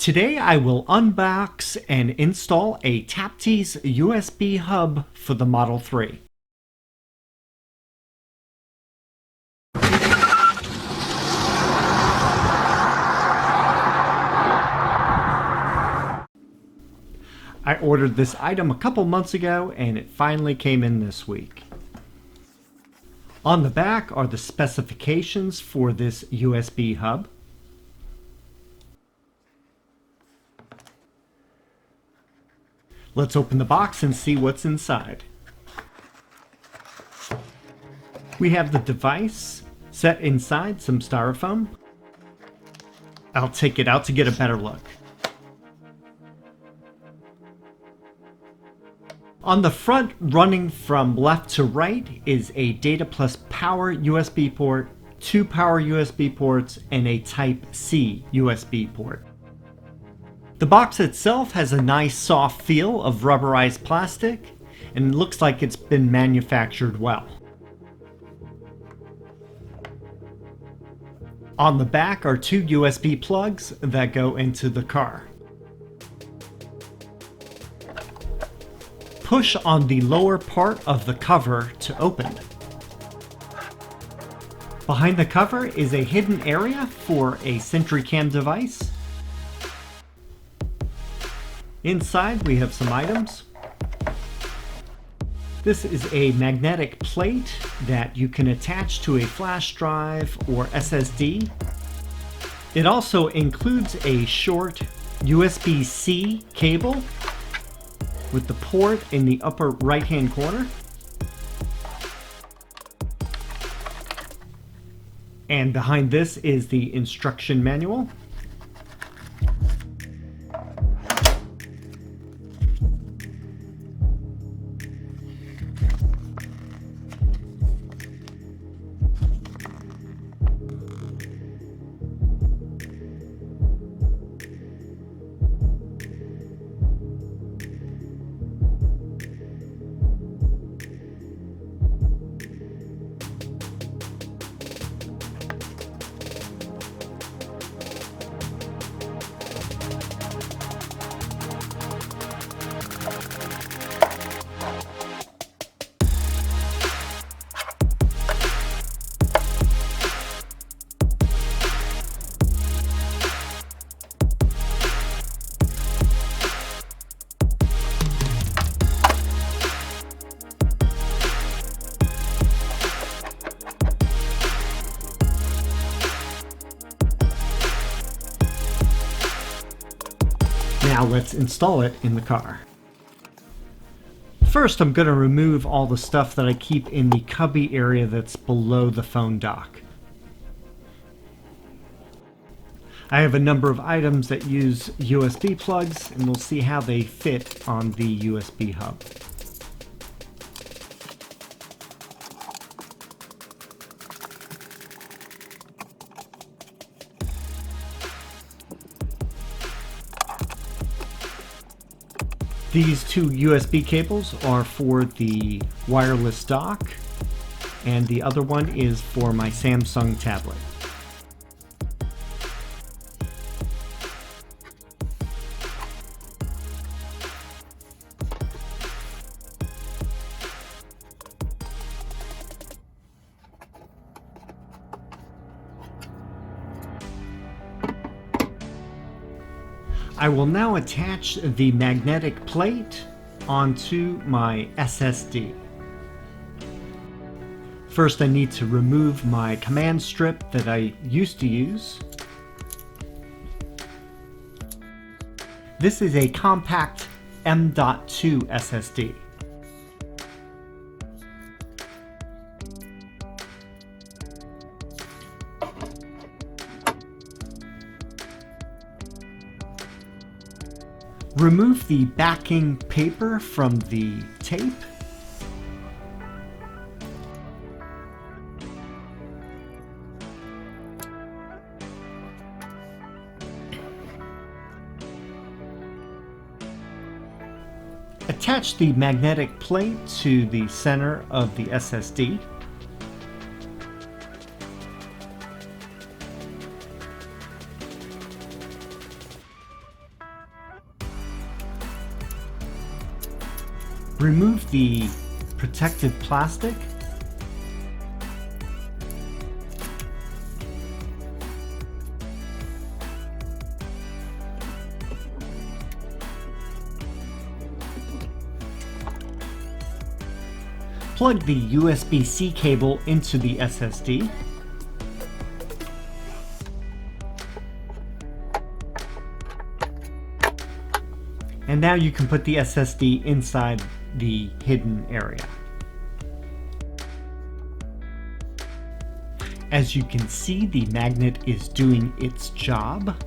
Today I will unbox and install a Taptes USB Hub for the Model 3. I ordered this item a couple months ago and it finally came in this week. On the back are the specifications for this USB hub. Let's open the box and see what's inside. We have the device set inside some styrofoam. I'll take it out to get a better look. On the front, running from left to right, is a data plus power USB port, 2 power USB ports, and a Type-C USB port. The box itself has a nice soft feel of rubberized plastic, and it looks like it's been manufactured well. On the back are 2 USB plugs that go into the car. Push on the lower part of the cover to open. Behind the cover is a hidden area for a SentryCam device. Inside we have some items. This is a magnetic plate that you can attach to a flash drive or SSD. It also includes a short USB-C cable with the port in the upper right-hand corner. And behind this is the instruction manual. Now let's install it in the car. First, I'm going to remove all the stuff that I keep in the cubby area that's below the phone dock. I have a number of items that use USB plugs, and we'll see how they fit on the USB hub. These 2 USB cables are for the wireless dock, and the other one is for my Samsung tablet. I will now attach the magnetic plate onto my SSD. First, I need to remove my command strip that I used to use. This is a compact M.2 SSD. Remove the backing paper from the tape. Attach the magnetic plate to the center of the SSD. Remove the protective plastic. Plug the USB-C cable into the SSD. And now you can put the SSD inside the hidden area. As you can see, the magnet is doing its job.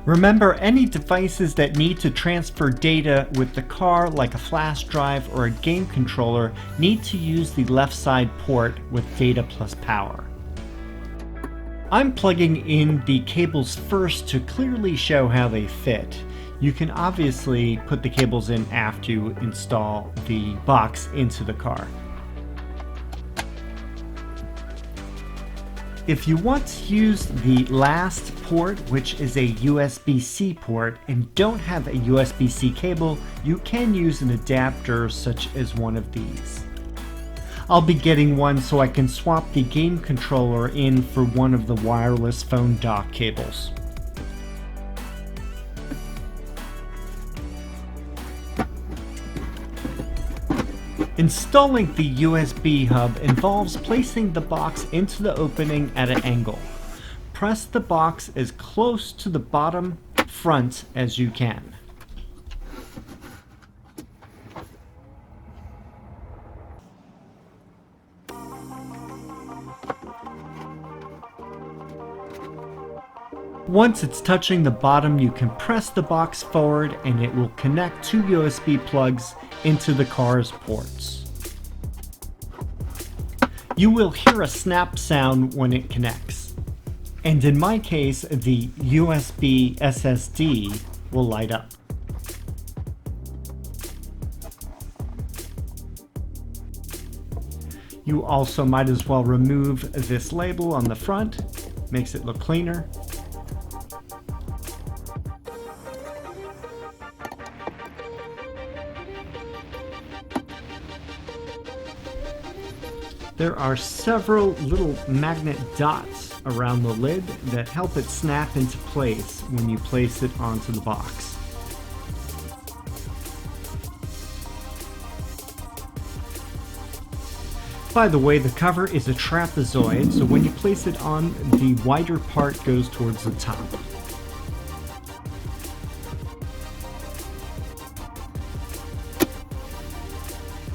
Remember, any devices that need to transfer data with the car, like a flash drive or a game controller, need to use the left side port with data plus power. I'm plugging in the cables first to clearly show how they fit. You can obviously put the cables in after you install the box into the car. If you want to use the last port, which is a USB-C port, and don't have a USB-C cable, you can use an adapter such as one of these. I'll be getting one so I can swap the game controller in for one of the wireless phone dock cables. Installing the USB hub involves placing the box into the opening at an angle. Press the box as close to the bottom front as you can. Once it's touching the bottom, you can press the box forward and it will connect two USB plugs into the car's ports. You will hear a snap sound when it connects. And in my case, the USB SSD will light up. You also might as well remove this label on the front, makes it look cleaner. There are several little magnet dots around the lid that help it snap into place when you place it onto the box. By the way, the cover is a trapezoid, so when you place it on, the wider part goes towards the top.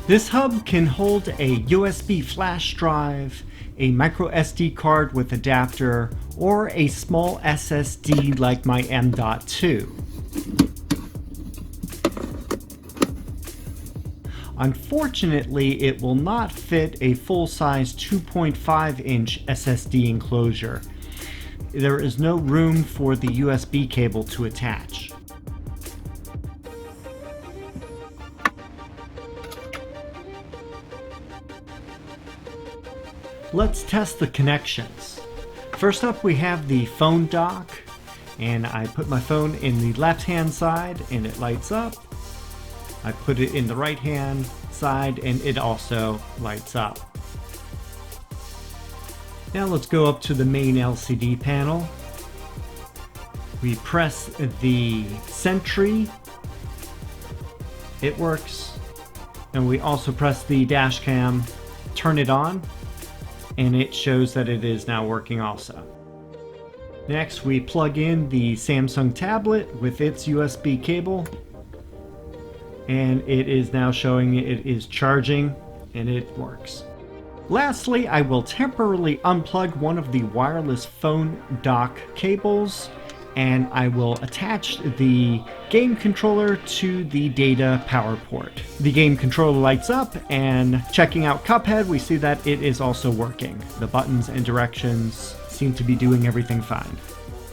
This hub can hold a USB flash drive, a micro SD card with adapter, or a small SSD like my M.2. Unfortunately, it will not fit a full-size 2.5-inch SSD enclosure. There is no room for the USB cable to attach. Let's test the connections. First up, we have the phone dock, and I put my phone in the left-hand side and it lights up. I put it in the right-hand side and it also lights up. Now let's go up to the main LCD panel. We press the Sentry, it works, and we also press the dash cam, turn it on, and it shows that it is now working also. Next, we plug in the Samsung tablet with its USB cable, and it is now showing it is charging and it works. Lastly, I will temporarily unplug one of the wireless phone dock cables, and I will attach the game controller to the data power port. The game controller lights up, and checking out Cuphead, we see that it is also working. The buttons and directions seem to be doing everything fine.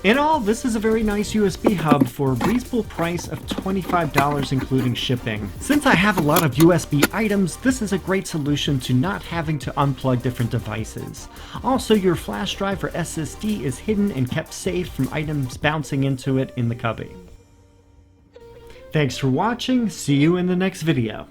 In all, this is a very nice USB hub for a reasonable price of $25 including shipping. Since I have a lot of USB items, this is a great solution to not having to unplug different devices. Also, your flash drive or SSD is hidden and kept safe from items bouncing into it in the cubby. Thanks for watching, see you in the next video.